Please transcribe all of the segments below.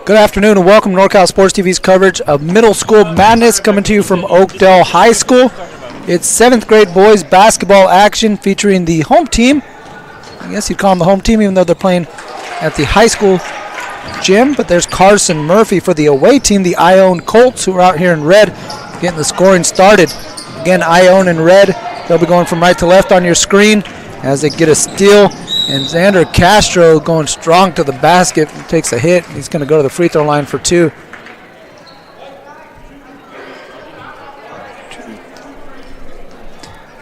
Good afternoon and welcome to NorCal Sports TV's coverage of Middle School Madness, coming to you from Oakdale High School. It's 7th grade boys basketball action featuring the home team. I guess you'd call them the home team even though they're playing at the high school gym. But there's Carson Murphy for the away team, the Ione Colts, who are out here in red, getting the scoring started. Again, Ione in red. They'll be going from right to left on your screen as they get a steal. And Xander Castro going strong to the basket. He takes a hit. He's going to go to the free throw line for two.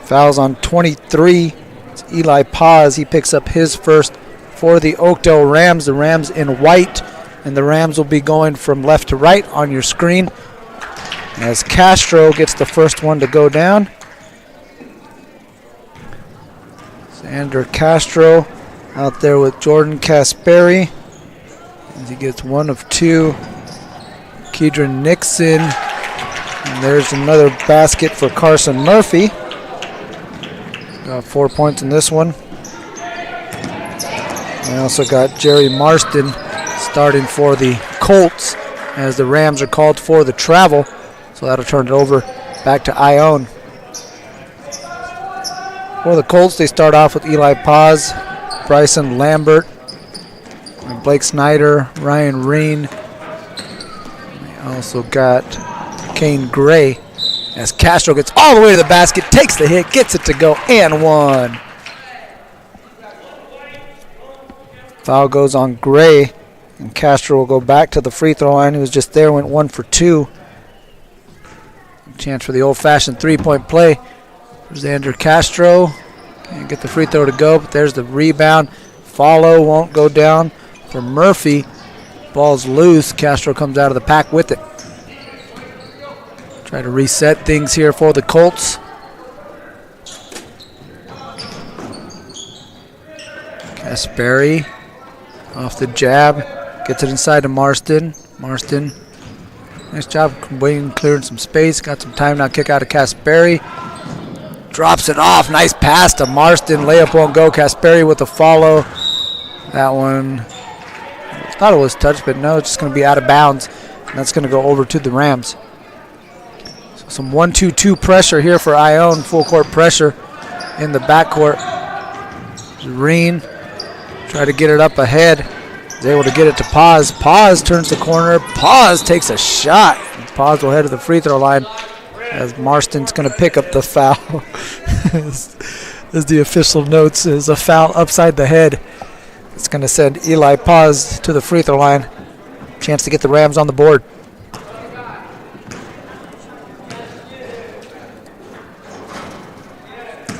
Fouls on 23. It's Eli Paz. He picks up his first for the Oakdale Rams. The Rams in white. And the Rams will be going from left to right on your screen as Castro gets the first one to go down. Xander Castro out there with Jordan Kasperi as he gets one of two. Kedron Nixon. And there's another basket for Carson Murphy. Got 4 points in this one. And also got Jerry Marston starting for the Colts as the Rams are called for the travel. So that'll turn it over back to Ione. For the Colts, they start off with Eli Paz, Bryson Lambert, and Blake Snyder, Ryan Reen. They also got Kane Gray as Castro gets all the way to the basket, takes the hit, gets it to go, and one. Foul goes on Gray, and Castro will go back to the free throw line. He was just there, went 1 for 2. Chance for the old-fashioned three-point play. Xander Castro can't get the free throw to go, but there's the rebound. Follow won't go down for Murphy. Ball's loose. Castro comes out of the pack with it. Try to reset things here for the Colts. Kasperi off the jab. Gets it inside to Marston. Marston, nice job waiting, clearing some space. Got some time now. Kick out of Kasperi. Drops it off. Nice pass to Marston. Layup won't go. Kasperi with a follow. That one, I thought it was touched, but no, it's just going to be out of bounds. And that's going to go over to the Rams. So some 1-2-2 pressure here for Ione. Full court pressure in the backcourt. Reen try to get it up ahead. Is able to get it to Paz. Paz turns the corner. Paz takes a shot. Paz will head to the free throw line as Marston's going to pick up the foul. As the official notes, is a foul upside the head. It's going to send Eli Paz to the free throw line. Chance to get the Rams on the board.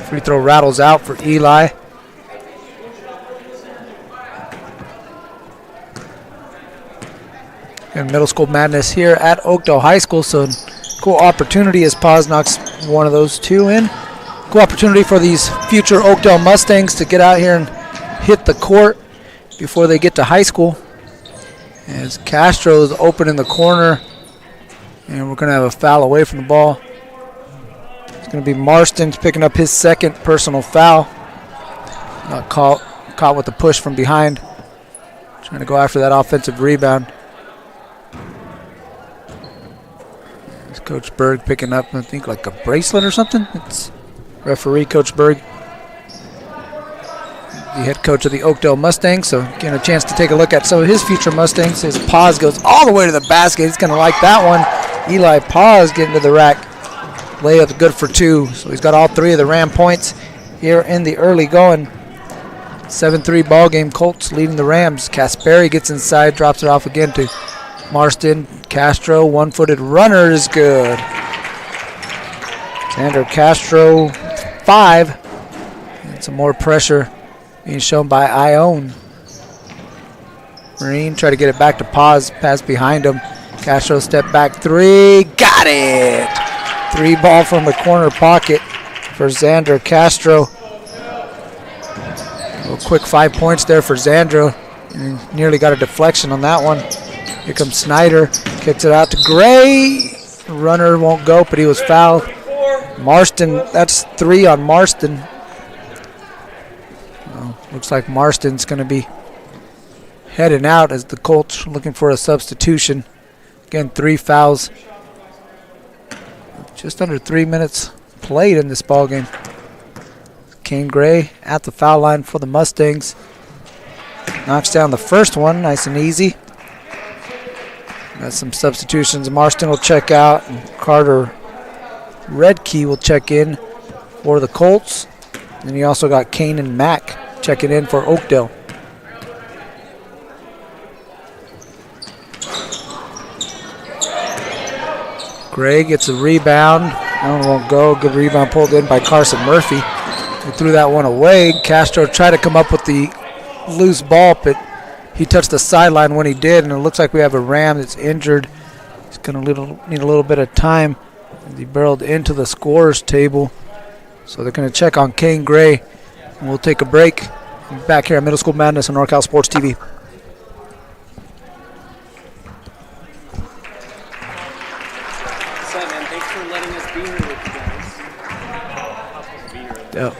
Free throw rattles out for Eli. And Middle School Madness here at Oakdale High School. So cool opportunity as Paz knocks one of those two in. Cool opportunity for these future Oakdale Mustangs to get out here and hit the court before they get to high school. As Castro is open in the corner. And we're going to have a foul away from the ball. It's going to be Marston's picking up his second personal foul. Not caught with the push from behind. Trying to go after that offensive rebound. Coach Berg picking up, I think, like a bracelet or something. It's referee Coach Berg, the head coach of the Oakdale Mustangs. So getting a chance to take a look at some of his future Mustangs. His Paz goes all the way to the basket. He's going to like that one. Eli Paz getting to the rack. Layup good for two. So he's got all three of the Ram points here in the early going. 7-3 ball game. Colts leading the Rams. Kasperi gets inside, drops it off again to Marston. Castro, one-footed runner is good. Xander Castro, 5. And some more pressure being shown by Ione. Marine try to get it back to Paz. Pass behind him. Castro step back three. Got it! 3 ball from the corner pocket for Xander Castro. A quick 5 points there for Xander. And nearly got a deflection on that one. Here comes Snyder, kicks it out to Gray. Runner won't go, but he was fouled. Marston, that's 3 on Marston. Looks like Marston's going to be heading out as the Colts looking for a substitution. Again, 3 fouls. Just under 3 minutes played in this ball game. Kane Gray at the foul line for the Mustangs. Knocks down the first one, nice and easy. Got some substitutions. Marston will check out, and Carter Redkey will check in for the Colts. And you also got Kane and Mack checking in for Oakdale. Gray gets a rebound. That one won't go. Good rebound pulled in by Carson Murphy. He threw that one away. Castro tried to come up with the loose ball, but he touched the sideline when he did, and it looks like we have a Ram that's injured. He's going to need a little bit of time. He barreled into the scorer's table. So they're going to check on Kane Gray, and we'll take a break. Back here at Middle School Madness on NorCal Sports TV. Thanks for letting us be here with you guys. Yep.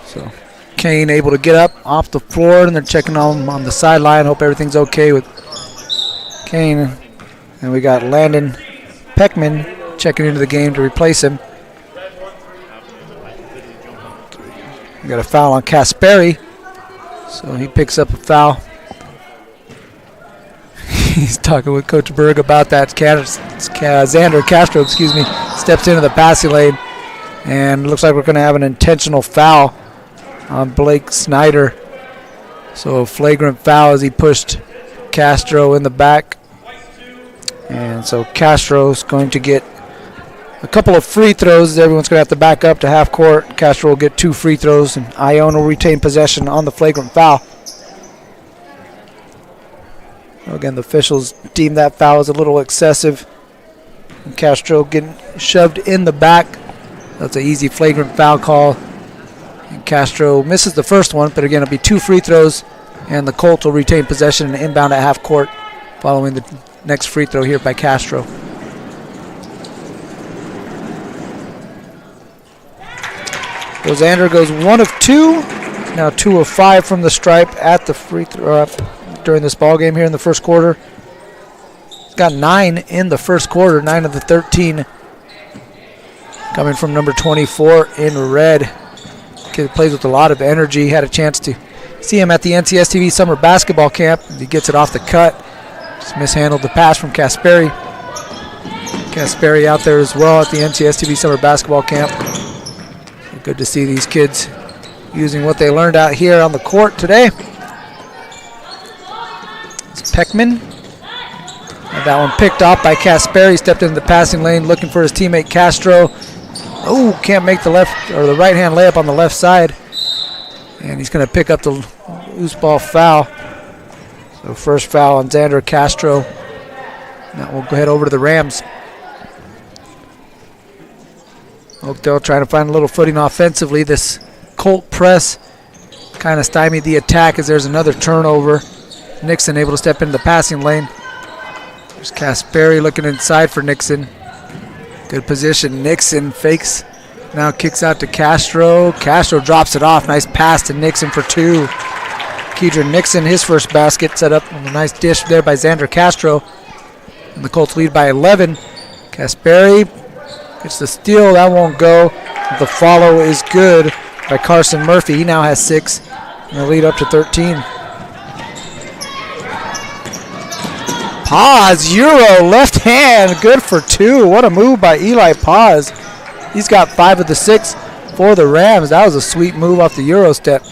So Kane able to get up off the floor, and they're checking on him on the sideline. Hope everything's okay with Kane. And we got Landon Peckman checking into the game to replace him. We got a foul on Kasperi, so he picks up a foul. He's talking with Coach Berg about that. Xander Castro, steps into the passing lane, and it looks like we're going to have an intentional foul on Blake Snyder. So a flagrant foul as he pushed Castro in the back. And so Castro's going to get a couple of free throws. Everyone's going to have to back up to half court. Castro will get 2 free throws, and Ione will retain possession on the flagrant foul. Again, the officials deemed that foul as a little excessive. And Castro getting shoved in the back. That's an easy flagrant foul call. And Castro misses the first one, but again, it'll be 2 free throws, and the Colts will retain possession and inbound at half court following the next free throw here by Castro. Xander goes 1 of 2, now 2 of 5 from the stripe at the free throw during this ball game here in the first quarter. He's got 9 in the first quarter, 9 of the 13 coming from number 24 in red. Kid plays with a lot of energy. Had a chance to see him at the NCSTV summer basketball camp. He gets it off the cut. Just mishandled the pass from Kasperi. Kasperi out there as well at the NCSTV summer basketball camp. Good to see these kids using what they learned out here on the court today. It's Peckman. And that one picked off by Kasperi. Stepped into the passing lane looking for his teammate Castro. Oh, can't make the left or the right hand layup on the left side. And he's going to pick up the loose ball foul. So first foul on Xander Castro. Now we'll go ahead over to the Rams. Oakdale trying to find a little footing offensively. This Colt press kind of stymied the attack as there's another turnover. Nixon able to step into the passing lane. There's Kasperi looking inside for Nixon. Good position. Nixon fakes. Now kicks out to Castro. Castro drops it off. Nice pass to Nixon for 2. Kedron Nixon, his first basket, set up on a nice dish there by Xander Castro. And the Colts lead by 11. Kasperi gets the steal. That won't go. The follow is good by Carson Murphy. He now has 6. And the lead up to 13. Paz, Euro, left hand, good for 2. What a move by Eli Paz. He's got 5 of the 6 for the Rams. That was a sweet move off the Euro step.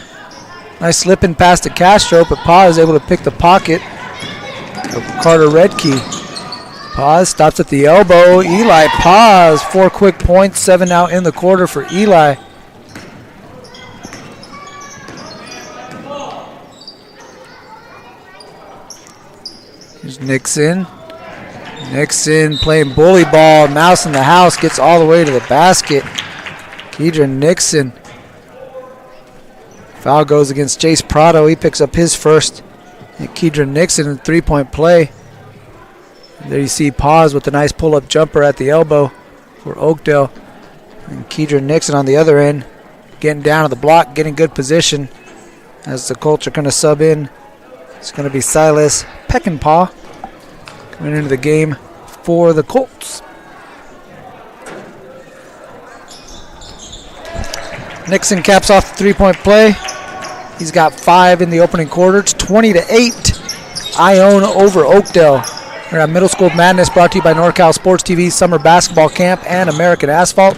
Nice slipping pass to Castro, but Paz is able to pick the pocket of Carter Redkey. Paz stops at the elbow. Eli Paz, 4 quick points, 7 now in the quarter for Eli. Here's Nixon. Nixon playing bully ball. Mouse in the house, gets all the way to the basket. Kedron Nixon. Foul goes against Jace Prado. He picks up his first. And Kedron Nixon in 3-point play. And there you see Paz with a nice pull-up jumper at the elbow for Oakdale. And Kedron Nixon on the other end, getting down to the block, getting good position. As the Colts are going to sub in, it's going to be Silas Peckinpah coming into the game for the Colts. Nixon caps off the three-point play. He's got 5 in the opening quarter. It's 20-8. Ione over Oakdale. We're at Middle School Madness, brought to you by NorCal Sports TV, Summer Basketball Camp, and American Asphalt.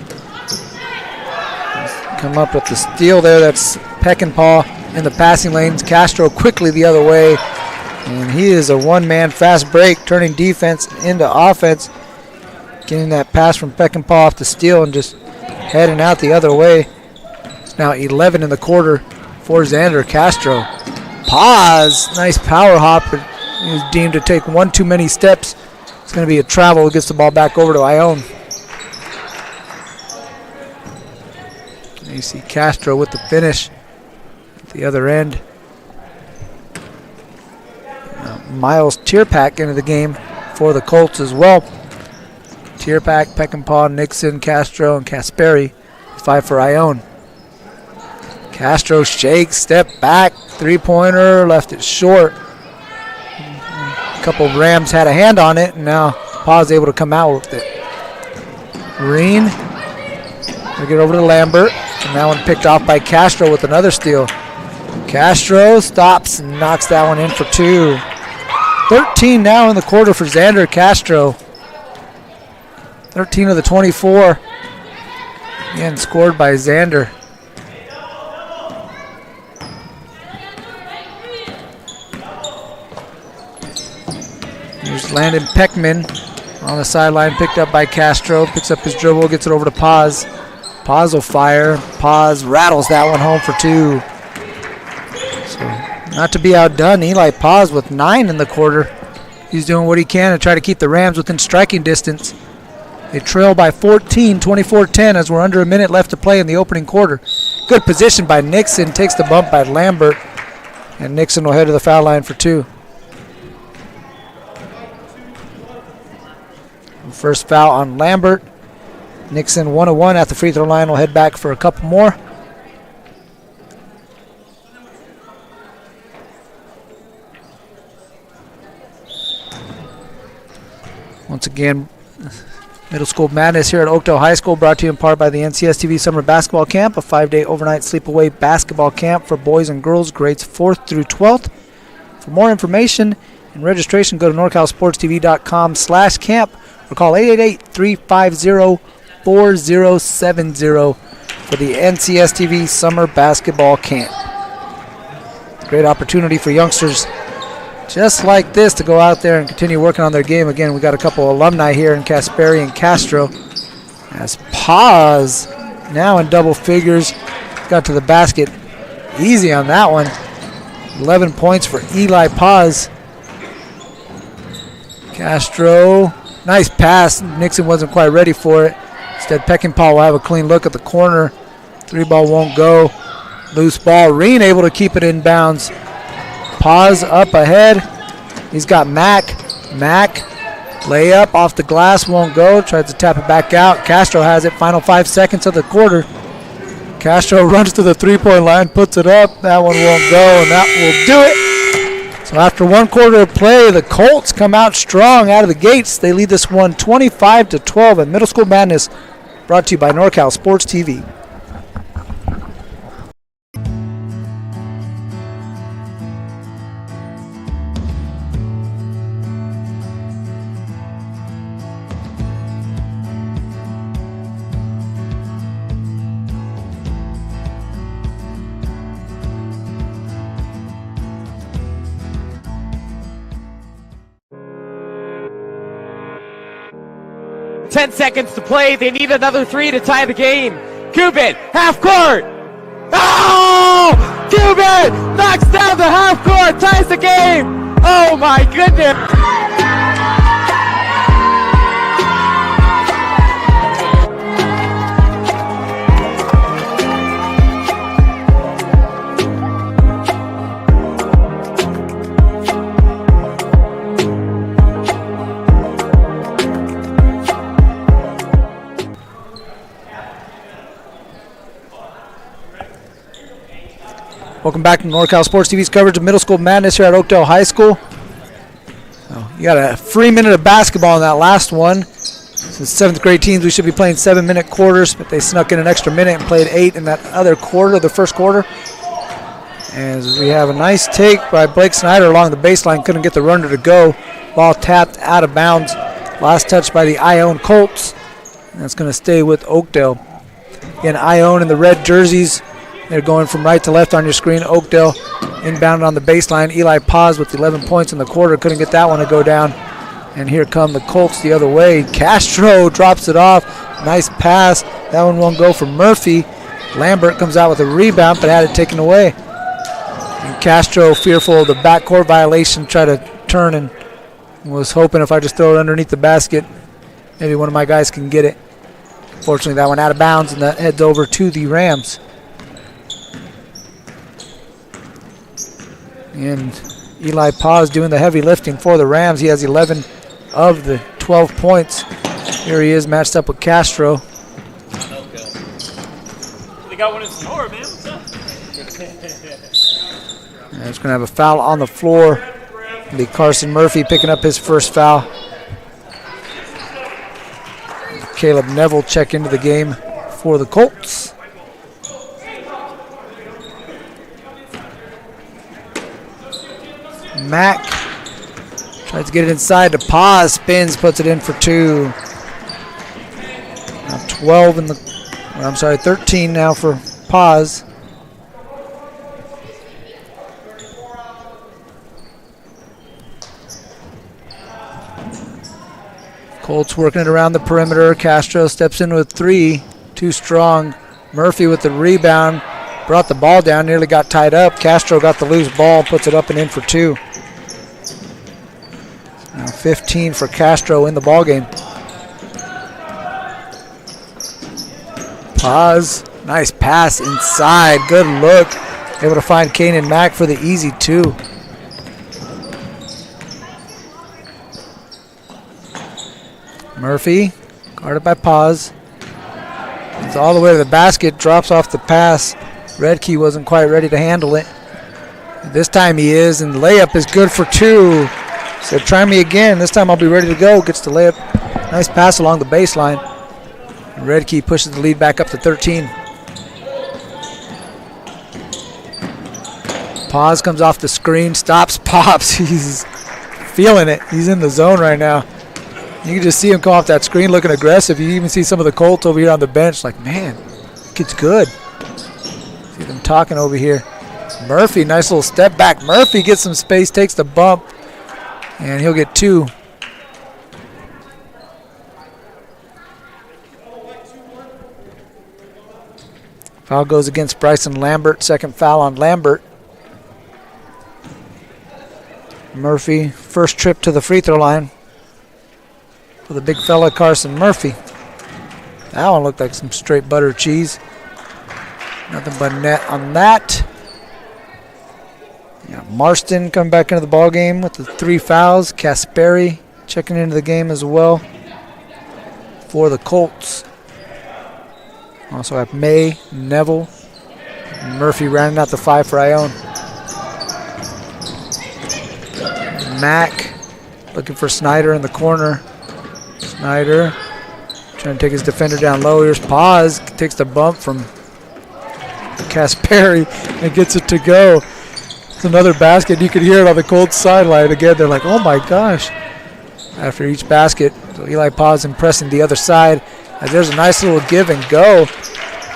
Come up with the steal there. That's Peckinpah in the passing lanes. Castro quickly the other way. And he is a one-man fast break, turning defense into offense. Getting that pass from Peckinpah off the steal and just heading out the other way. It's now 11 in the quarter for Xander Castro. Pause. Nice power hop. But he was deemed to take one too many steps. It's going to be a travel. Gets the ball back over to Ione. You see Castro with the finish at the other end. Miles Tierpak into the game for the Colts as well. Tierpak, Peckinpah, Nixon, Castro, and Kasperi. 5 for Ione. Castro shakes, step back, three-pointer, left it short. A couple of Rams had a hand on it, and now Pa's able to come out with it. Green, we get over to Lambert, and that one picked off by Castro with another steal. Castro stops and knocks that one in for 2. 13 now in the quarter for Xander Castro. 13 of the 24. Again, scored by Xander. Here's Landon Peckman on the sideline, picked up by Castro. Picks up his dribble, gets it over to Paz. Paz will fire. Paz rattles that one home for 2. So, not to be outdone, Eli Paz with 9 in the quarter. He's doing what he can to try to keep the Rams within striking distance. They trail by 14, 24-10, as we're under a minute left to play in the opening quarter. Good position by Nixon. Takes the bump by Lambert. And Nixon will head to the foul line for 2. First foul on Lambert. Nixon 1-1 at the free throw line. Will head back for a couple more. Once again, Middle School Madness here at Oakdale High School, brought to you in part by the NCS TV Summer Basketball Camp, a 5-day overnight sleepaway basketball camp for boys and girls grades 4th through 12th. For more information and registration, go to norcalsportstv.com/camp or call 888-350-4070 for the NCS TV Summer Basketball Camp. Great opportunity for youngsters just like this to go out there and continue working on their game. Again, we got a couple alumni here in Kasperi and Castro. As Paz now in double figures, got to the basket easy on that one. 11 points for Eli Paz. Castro, nice pass. Nixon wasn't quite ready for it. Instead, Peckinpah will have a clean look at the corner. 3-ball won't go. Loose ball. Reen able to keep it in bounds. Paz up ahead. He's got Mack. Mack, layup off the glass, won't go. Tries to tap it back out. Castro has it. Final 5 seconds of the quarter. Castro runs to the three-point line, puts it up. That one won't go, and that will do it. So after one quarter of play, the Colts come out strong out of the gates. They lead this one 25-12 at Middle School Madness, brought to you by NorCal Sports TV. Ten seconds to play. They need another 3 to tie the game. Cuban, half court. Oh! Cuban knocks down the half court, ties the game. Oh my goodness. Welcome back to NorCal Sports TV's coverage of Middle School Madness here at Oakdale High School. You got a free minute of basketball in that last one. Since 7th grade teams, we should be playing 7-minute quarters, but they snuck in an extra minute and played 8 in that other quarter, the first quarter. As we have a nice take by Blake Snyder along the baseline, couldn't get the runner to go. Ball tapped out of bounds. Last touch by the Ione Colts. And that's going to stay with Oakdale. Again, Ione in the red jerseys. They're going from right to left on your screen. Oakdale inbound on the baseline. Eli Paz with 11 points in the quarter. Couldn't get that one to go down. And here come the Colts the other way. Castro drops it off. Nice pass. That one won't go for Murphy. Lambert comes out with a rebound, but had it taken away. And Castro, fearful of the backcourt violation, tried to turn and was hoping if I just throw it underneath the basket, maybe one of my guys can get it. Fortunately, that one out of bounds, and that heads over to the Rams. And Eli Paz doing the heavy lifting for the Rams. He has 11 of the 12 points. Here he is matched up with Castro. They got one in Sonora, man. What's up? And it's going to have a foul on the floor. It'll be Carson Murphy picking up his first foul. Caleb Neville check into the game for the Colts. Mack tries to get it inside to Paz, spins, puts it in for 2. Now 12 in the, 13 now for Paz. Colts working it around the perimeter. Castro steps in with 3, too strong. Murphy with the rebound. Brought the ball down, nearly got tied up. Castro got the loose ball, puts it up and in for 2. Now 15 for Castro in the ball game. Paz, nice pass inside, good look. Able to find Kanan Mack for the easy 2. Murphy, guarded by Paz. It's all the way to the basket, drops off the pass. Redkey wasn't quite ready to handle it. This time he is, and the layup is good for 2. So try me again. This time I'll be ready to go. Gets the layup. Nice pass along the baseline. And Redkey pushes the lead back up to 13. Paz comes off the screen, stops, pops. He's feeling it. He's in the zone right now. You can just see him come off that screen looking aggressive. You even see some of the Colts over here on the bench like, man, kid's good. See them talking over here. Murphy, nice little step back. Murphy gets some space, takes the bump, and he'll get 2. Foul goes against Bryson Lambert. Second foul on Lambert. Murphy, first trip to the free throw line for the big fella Carson Murphy. That one looked like some straight butter cheese. Nothing but net on that. Yeah, Marston coming back into the ball game with the 3 fouls. Kasperi checking into the game as well for the Colts. Also have May, Neville, and Murphy rounding out the 5 for Ione. Mack looking for Snyder in the corner. Snyder trying to take his defender down low. Here's Paz, takes the bump from Kasperi and gets it to go. It's another basket. You could hear it on the Colts sideline. Again, they're like, oh my gosh. After each basket, so Eli Paz impressing the other side. As there's a nice little give and go.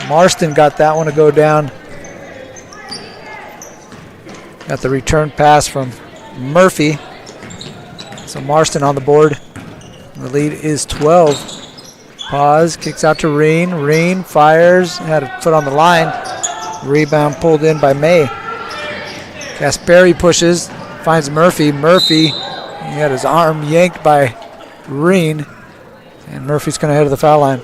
Marston got that one to go down. Got the return pass from Murphy. So Marston on the board. The lead is 12. Paz kicks out to Reen. Reen fires, had a foot on the line. Rebound pulled in by May. Kasperi pushes, finds Murphy. Murphy, he had his arm yanked by Reen. And Murphy's going to head to the foul line.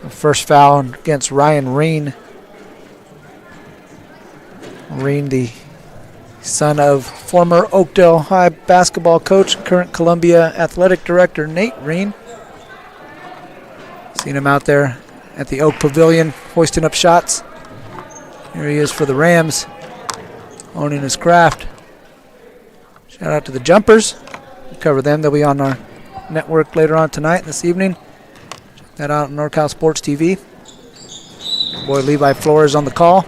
The first foul against Ryan Reen. Reen, the son of former Oakdale High basketball coach, current Columbia athletic director Nate Reen. Seen him out there at the Oak Pavilion hoisting up shots. Here he is for the Rams, owning his craft. Shout out to the Jumpers. We'll cover them. They'll be on our network later on tonight, this evening. Check that out on NorCal Sports TV. Boy Levi Flores on the call.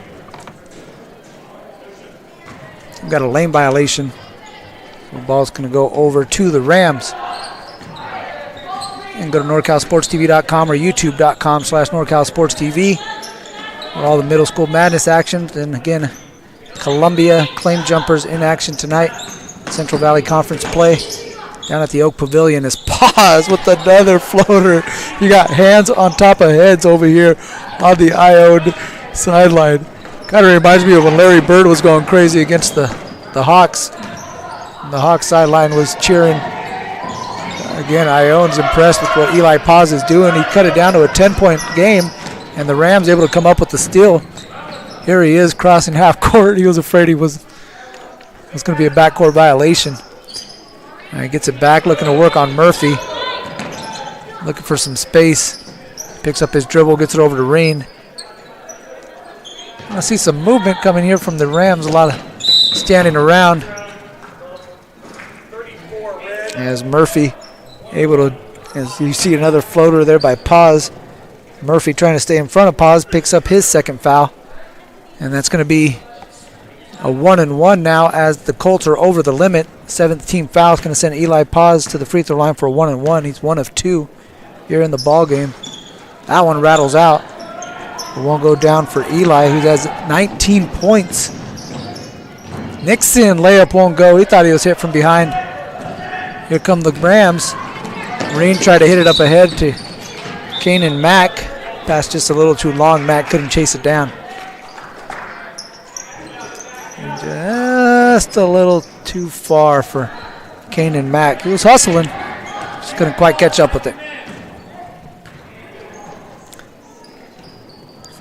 We've got a lane violation. The ball's going to go over to the Rams. And go to NorCalSportsTV.com or YouTube.com/NorCalSportsTV for all the middle school madness actions. And again, Columbia Claim Jumpers in action tonight. Central Valley Conference play down at the Oak Pavilion is Paz with another floater. You got hands on top of heads over here on the Ione sideline. Kind of reminds me of when Larry Bird was going crazy against the Hawks. And the Hawks sideline was cheering. Again, Ione's impressed with what Eli Paz is doing. He cut it down to a 10-point game, and the Rams able to come up with the steal. Here he is crossing half court. He was afraid it was going to be a backcourt violation. And he gets it back, looking to work on Murphy. Looking for some space. Picks up his dribble, gets it over to Reen. I see some movement coming here from the Rams. A lot of standing around. As Murphy able to, as you see another floater there by Paz. Murphy trying to stay in front of Paz, picks up his second foul. And that's going to be a 1-and-1 now as the Colts are over the limit. Seventh team foul is going to send Eli Paz to the free throw line for a 1-and-1. He's 1 of 2 here in the ball game. That one rattles out. It won't go down for Eli, who has 19 points. Nixon layup won't go. He thought he was hit from behind. Here come the Rams. Reen tried to hit it up ahead to Kanan Mack. Pass just a little too long. Mack couldn't chase it down. Just a little too far for Kanan Mack. He was hustling. Just couldn't quite catch up with it.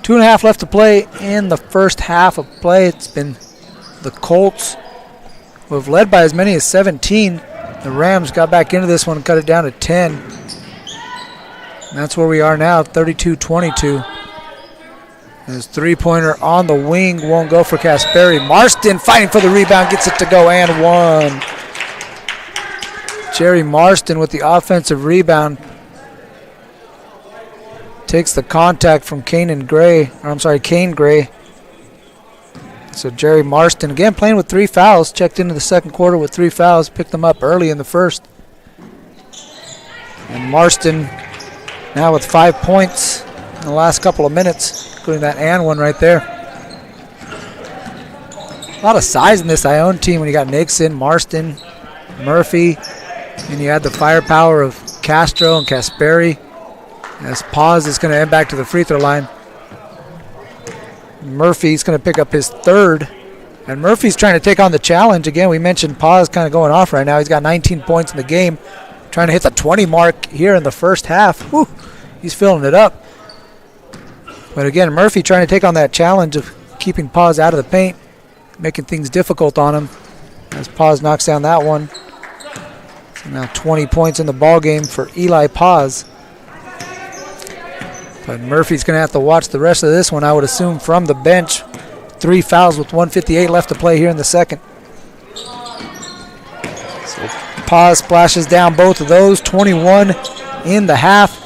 2.5 left to play in the first half of play. It's been the Colts who have led by as many as 17. The Rams got back into this one and cut it down to 10. And that's where we are now, 32-22. His three-pointer on the wing won't go for Kasperi. Marston fighting for the rebound, gets it to go and one. Jerry Marston with the offensive rebound. Takes the contact from Kane Gray. So Jerry Marston, again playing with 3 fouls, checked into the second quarter with 3 fouls, picked them up early in the first. And Marston now with 5 points in the last couple of minutes, including that and one right there. A lot of size in this Ione team when you got Nixon, Marston, Murphy, and you add the firepower of Castro and Kasperi. As Paz is going to head back to the free throw line. Murphy's going to pick up his third. And Murphy's trying to take on the challenge. Again, we mentioned Paz kind of going off right now. He's got 19 points in the game. Trying to hit the 20 mark here in the first half. Whew, he's filling it up. But again, Murphy trying to take on that challenge of keeping Paz out of the paint. Making things difficult on him. As Paz knocks down that one. So now 20 points in the ball game for Eli Paz. But Murphy's going to have to watch the rest of this one, I would assume, from the bench. 3 fouls with 1:58 left to play here in the second. So Paz splashes down both of those. 21 in the half.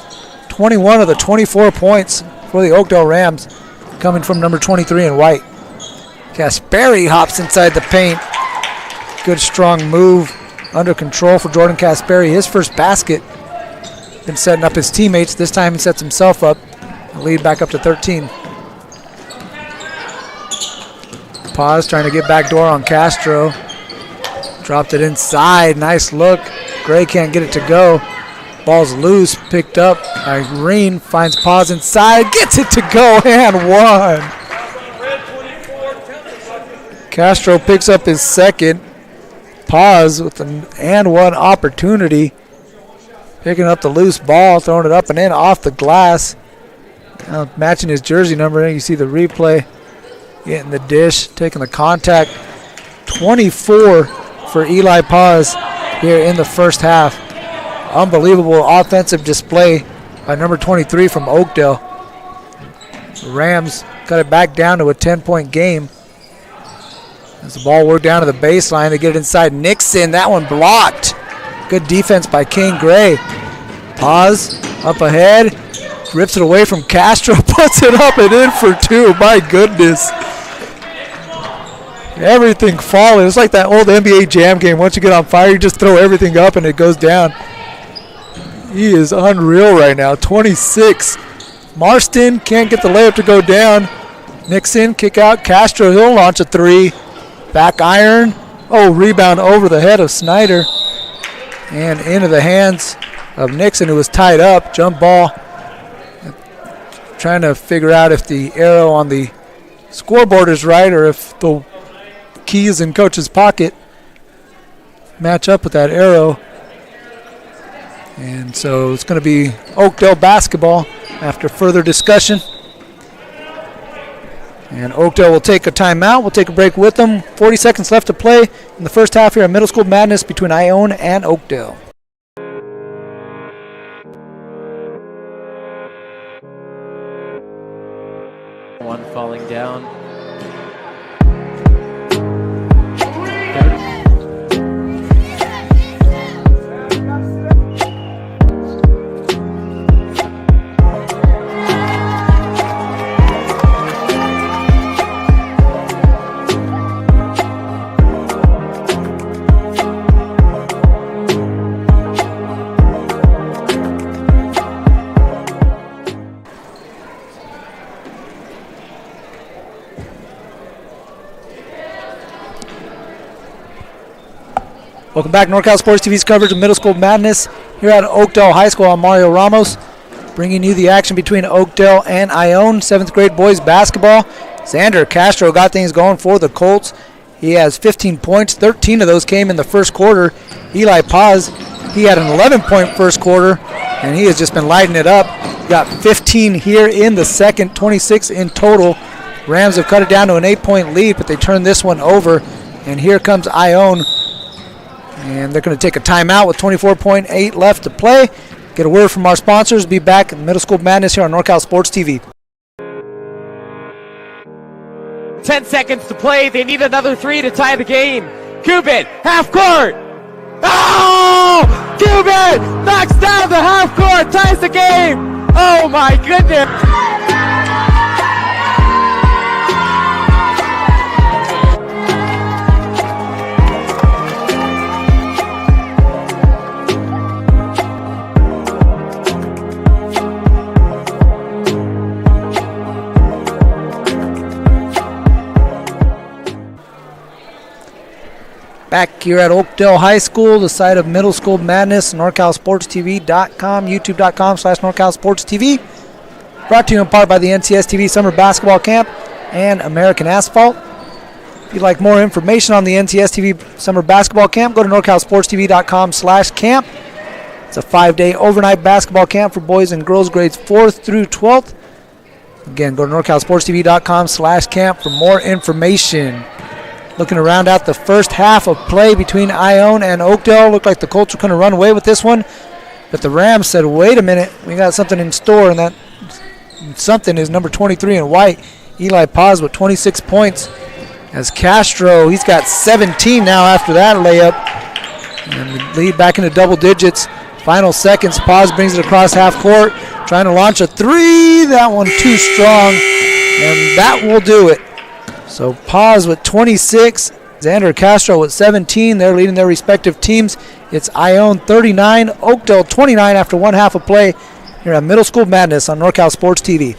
21 of the 24 points for the Oakdale Rams coming from number 23 in white. Kasperi hops inside the paint. Good strong move. Under control for Jordan Kasperi. His first basket. Been setting up his teammates. This time he sets himself up. Lead back up to 13. Paz trying to get back door on Castro. Dropped it inside. Nice look. Gray can't get it to go. Ball's loose. Picked up. Irene finds Paz inside. Gets it to go and one. Castro picks up his second. Paz with an and one opportunity. Picking up the loose ball, throwing it up and in off the glass. Now matching his jersey number. You see the replay. Getting the dish, taking the contact. 24 for Eli Paz here in the first half. Unbelievable offensive display by number 23 from Oakdale. The Rams cut it back down to a 10-point game. As the ball worked down to the baseline, they get it inside Nixon. That one blocked. Good defense by Kane Gray. Pause, up ahead, rips it away from Castro, puts it up and in for two. My goodness. Everything falling. It's like that old NBA Jam game. Once you get on fire, you just throw everything up and it goes down. He is unreal right now. 26. Marston can't get the layup to go down. Nixon, kick out. Castro, he'll launch a three. Back iron. Oh, rebound over the head of Snyder. And into the hands of Nixon, who was tied up. Jump ball. Trying to figure out if the arrow on the scoreboard is right or if the keys in coach's pocket match up with that arrow. And so it's going to be Oakdale basketball after further discussion. And Oakdale will take a timeout. We'll take a break with them. 40 seconds left to play in the first half here at Middle School Madness between Ione and Oakdale. One falling down. Welcome back. NorCal Sports TV's coverage of Middle School Madness here at Oakdale High School. I'm Mario Ramos, bringing you the action between Oakdale and Ione, 7th grade boys basketball. Xander Castro got things going for the Colts. He has 15 points. 13 of those came in the first quarter. Eli Paz, he had an 11-point first quarter, and he has just been lighting it up. Got 15 here in the second, 26 in total. Rams have cut it down to an 8-point lead, but they turned this one over. And here comes Ione. And they're going to take a timeout with 24.8 left to play. Get a word from our sponsors. Be back in Middle School Madness here on NorCal Sports TV. 10 seconds to play. They need another three to tie the game. Cuban, half court. Oh! Cuban knocks down the half court, ties the game. Oh my goodness. Back here at Oakdale High School, the site of Middle School Madness, NorCalSportsTV.com, YouTube.com/NorCalSportsTV. Brought to you in part by the NCS TV Summer Basketball Camp and American Asphalt. If you'd like more information on the NCS TV Summer Basketball Camp, go to NorCalSportsTV.com/camp. It's a 5-day overnight basketball camp for boys and girls grades 4th through 12th. Again, go to NorCalSportsTV.com/camp for more information. Looking to round out the first half of play between Ione and Oakdale. Looked like the Colts were going to run away with this one. But the Rams said, wait a minute, we got something in store. And that something is number 23 in white, Eli Paz, with 26 points. As Castro, he's got 17 now after that layup. And the lead back into double digits. Final seconds, Paz brings it across half court. Trying to launch a three. That one too strong. And that will do it. So Paz with 26, Xander Castro with 17. They're leading their respective teams. It's Ione 39, Oakdale 29 after one half of play here at Middle School Madness on NorCal Sports TV.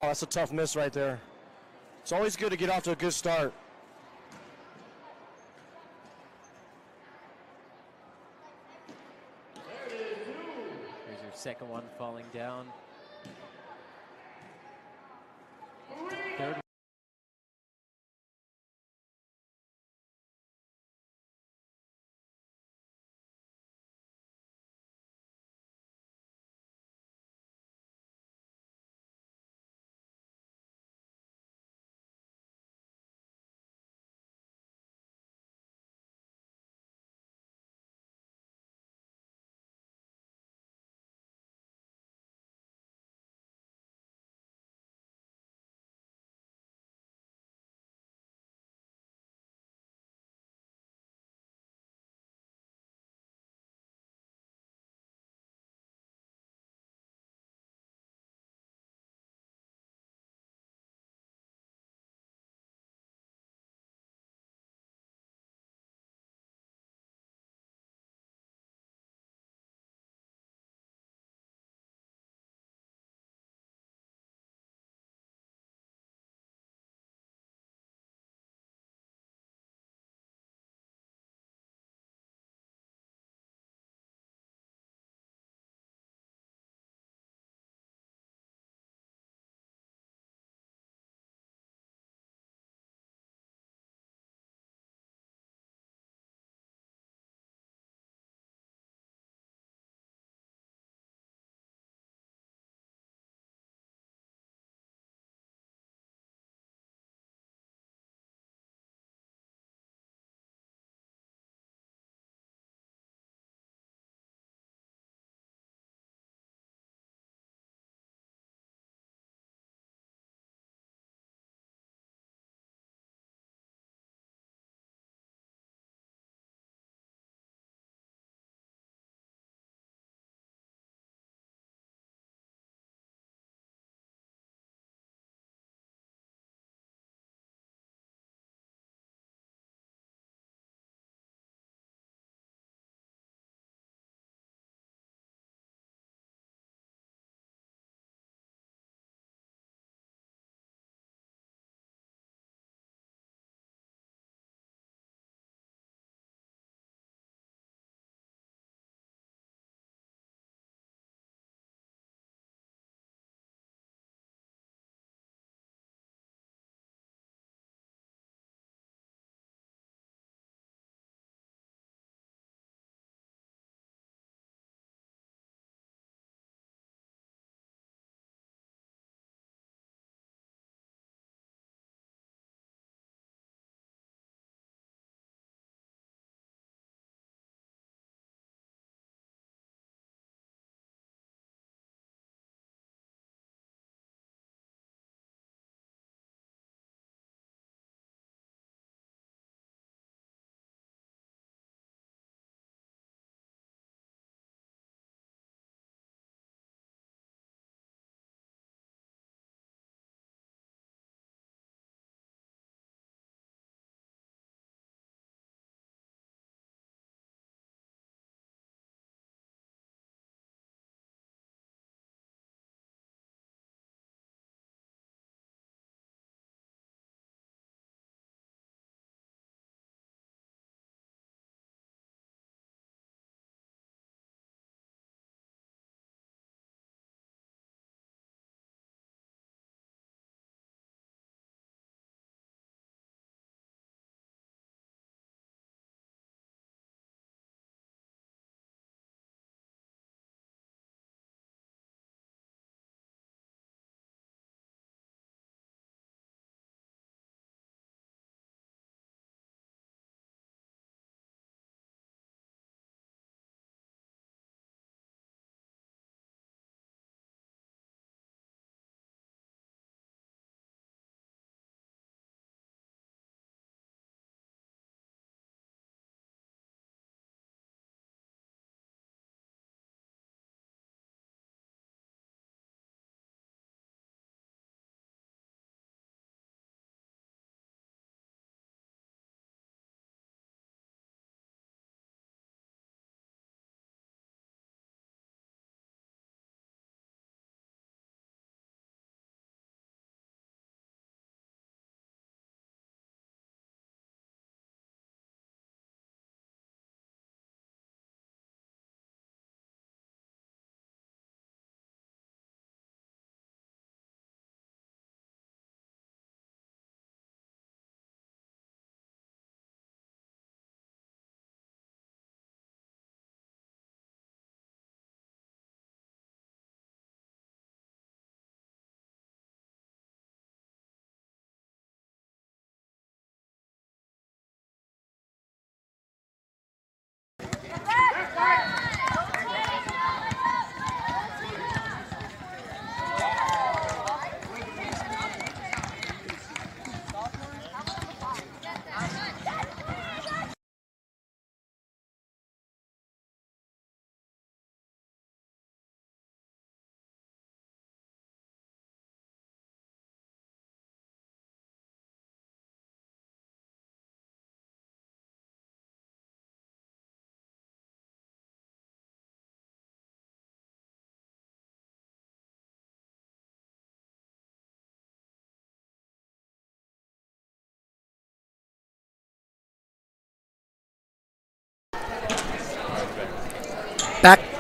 Oh, that's a tough miss right there. It's always good to get off to a good start. Here's your second one falling down. Third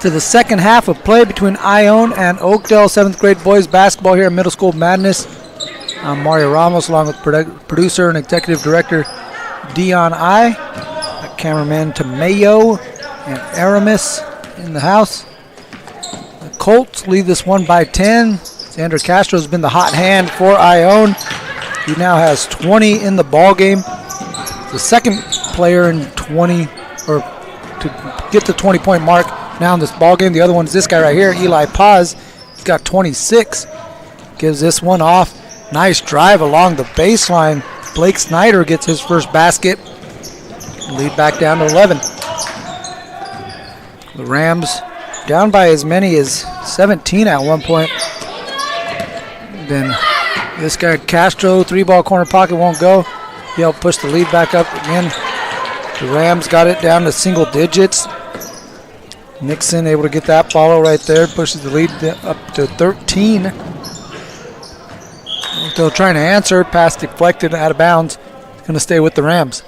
to the second half of play between Ione and Oakdale 7th grade boys basketball here in Middle School Madness. I'm Mario Ramos along with producer and executive director Dion cameraman Tamayo and Aramis in the house. The Colts lead this one by 10. Xander Castro has been the hot hand for Ione. He now has 20 in the ball game. The second player in 20 or to get the 20-point mark now in this ball game. The other one is this guy right here, Eli Paz. He's got 26. Gives this one off. Nice drive along the baseline. Blake Snyder gets his first basket. Lead back down to 11. The Rams down by as many as 17 at one point. Then this guy Castro, 3-ball corner pocket, won't go. He helped push the lead back up again. The Rams got it down to single digits. Nixon able to get that follow right there, pushes the lead up to 13. Still trying to answer, pass deflected out of bounds. Going to stay with the Rams.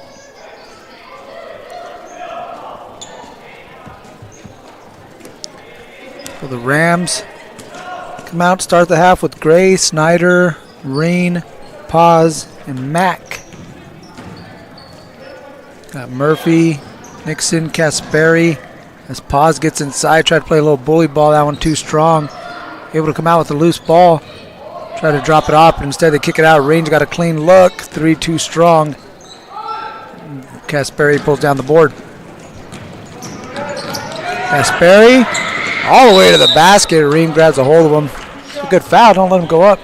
So the Rams come out, start the half with Gray, Snyder, Reen, Paz, and Mack. Got Murphy, Nixon, Kasperi. As Paz gets inside, try to play a little bully ball. That one too strong. Able to come out with a loose ball. Try to drop it off, but instead they kick it out. Range got a clean look. 3 too strong. Kasperi pulls down the board. Kasperi all the way to the basket. Reem grabs a hold of him. It's a good foul. Don't let him go up.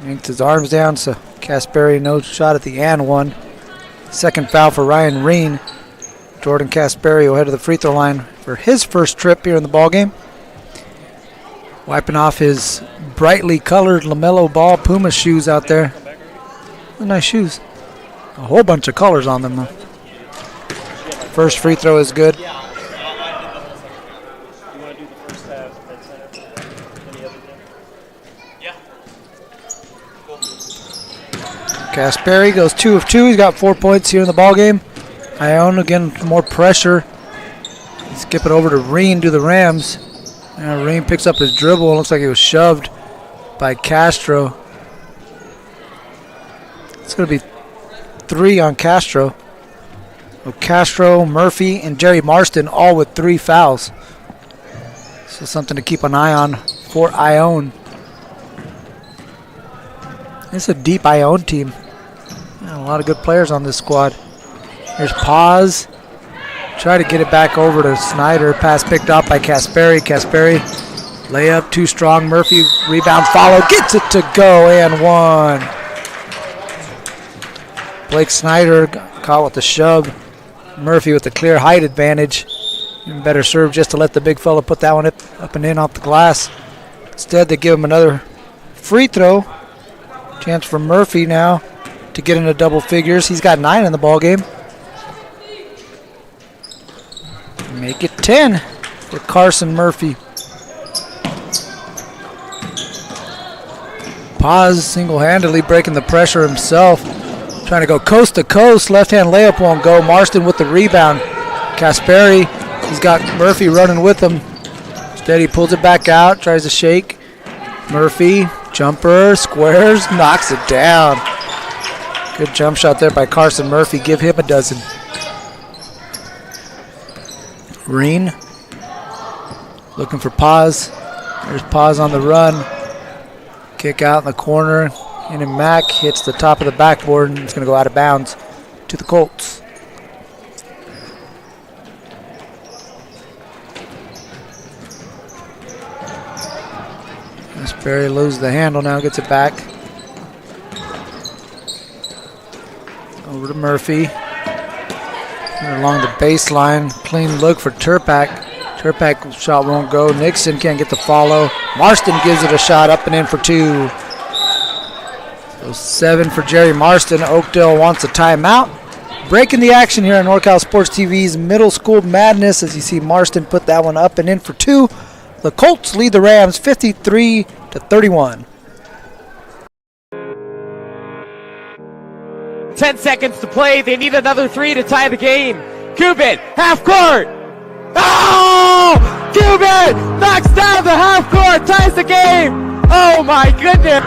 Yanks his arms down, so Kasperi no shot at the and one. Second foul for Ryan Reen. Jordan Kasperi will head to the free throw line for his first trip here in the ballgame. Wiping off his brightly colored LaMelo Ball Puma shoes out there. Nice shoes. A whole bunch of colors on them though. First free throw is good. Kasperi goes 2 of 2. He's got 4 points here in the ballgame. Ione again, more pressure. Skip it over to Reen to the Rams. Reen picks up his dribble. It looks like he was shoved by Castro. It's going to be 3 on Castro. So Castro, Murphy, and Jerry Marston all with 3 fouls. So something to keep an eye on for Ione. It's a deep Ione team. A lot of good players on this squad. Here's Paz. Try to get it back over to Snyder. Pass picked off by Kasperi. Kasperi, layup too strong. Murphy, rebound, follow. Gets it to go and one. Blake Snyder caught with the shove. Murphy with the clear height advantage. Even better serve just to let the big fella put that one up and in off the glass. Instead, they give him another free throw. Chance for Murphy now to get into double figures. He's got 9 in the ball game. Make it 10 for Carson Murphy. Paz single-handedly breaking the pressure himself. Trying to go coast to coast. Left-hand layup won't go. Marston with the rebound. Kasperi, he's got Murphy running with him. Instead, he pulls it back out. Tries to shake. Murphy, jumper, squares, knocks it down. Good jump shot there by Carson Murphy. Give him a dozen. Reen looking for Paz. There's Paz on the run. Kick out in the corner. In and Mack hits the top of the backboard and it's going to go out of bounds to the Colts. Kasperi loses the handle now, gets it back. Over to Murphy. Along the baseline, clean look for Turpak. Turpak shot won't go. Nixon can't get the follow. Marston gives it a shot up and in for 2. So 7 for Jerry Marston. Oakdale wants a timeout. Breaking the action here on NorCal Sports TV's Middle School Madness as you see Marston put that one up and in for 2. The Colts lead the Rams 53-31. 10 seconds to play. They need another 3 to tie the game. Cuban, half court. Oh! Cuban knocks down the half court, ties the game. Oh my goodness.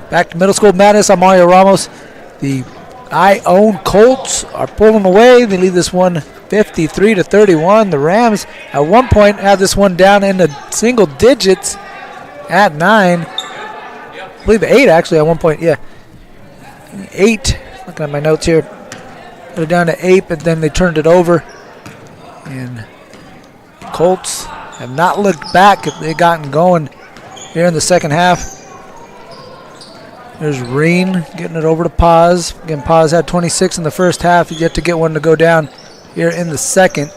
Back to middle school madness. I'm Mario Ramos. The Ione Colts are pulling away. They lead this one 53-31. The Rams at one point had this one down in the single digits at 9. I believe 8 actually at one point. Yeah, 8. Looking at my notes here. Put it down to 8, but then they turned it over. And Colts have not looked back. They've gotten going here in the second half. There's Reen getting it over to Paz. Again, Paz had 26 in the first half. He's yet to get one to go down here in the second.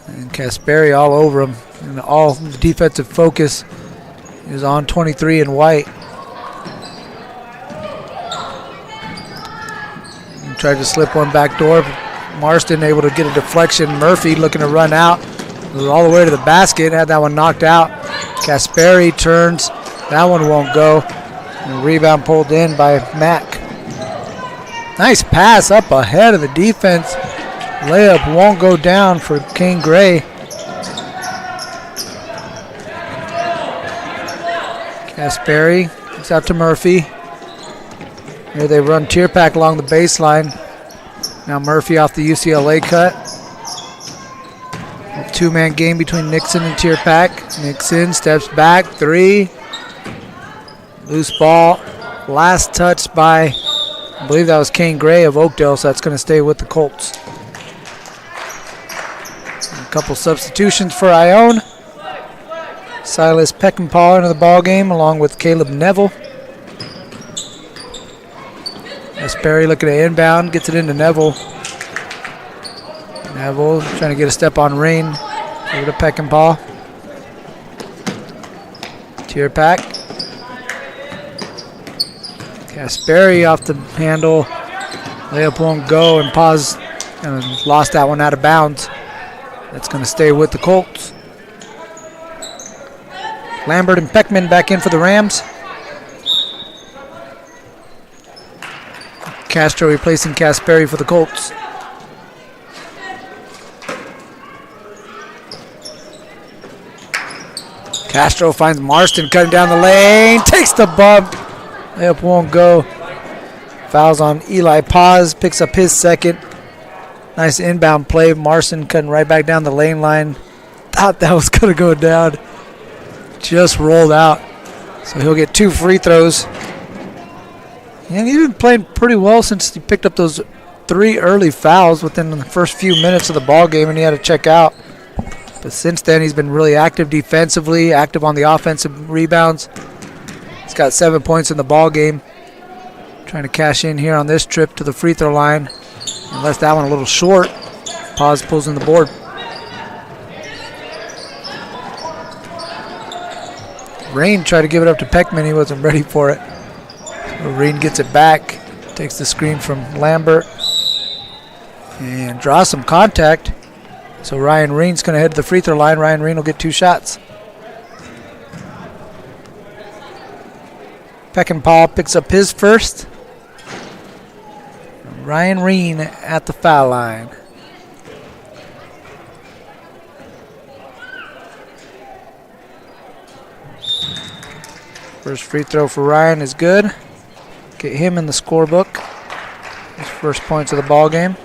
And Kasperi all over him. And all the defensive focus is on 23 and White. And tried to slip one back door. Marston able to get a deflection. Murphy looking to run out. Was all the way to the basket. Had that one knocked out. Kasperi turns. That one won't go. And rebound pulled in by Mack. Nice pass up ahead of the defense. Layup won't go down for Kane Gray. Kasperi gets out to Murphy. Here they run Tierpak along the baseline. Now Murphy off the UCLA cut. A two-man game between Nixon and Tierpak. Nixon steps back, 3. Loose ball, last touch by, I believe that was Kane Gray of Oakdale, so that's going to stay with the Colts. A couple substitutions for Ione. Silas Peckinpah into the ball game along with Caleb Neville. Kasperi looking to inbound, gets it into Neville. Neville trying to get a step on Rain. Over to Peckinpah. Tierpak. Kasperi off the handle. Layup won't go, and Paz lost that one out of bounds. That's going to stay with the Colts. Lambert and Peckman back in for the Rams. Castro replacing Kasperi for the Colts. Castro finds Marston cutting down the lane. Takes the bump. Layup won't go. Fouls on Eli Paz. Picks up his second. Nice inbound play. Marston cutting right back down the lane line. Thought that was going to go down. Just rolled out. So he'll get 2 free throws. And he's been playing pretty well since he picked up those 3 early fouls within the first few minutes of the ball game, and he had to check out. But since then, he's been really active defensively, active on the offensive rebounds. He's got 7 points in the ball game. Trying to cash in here on this trip to the free throw line. And left that one a little short. Paz pulls in the board. Rain tried to give it up to Peckman. He wasn't ready for it. So Rain gets it back. Takes the screen from Lambert. And draws some contact. So Ryan Rain's going to head to the free throw line. Ryan Rain will get 2 shots. Peckinpah picks up his first. Ryan Reen at the foul line. First free throw for Ryan is good. Get him in the scorebook. His first points of the ball game.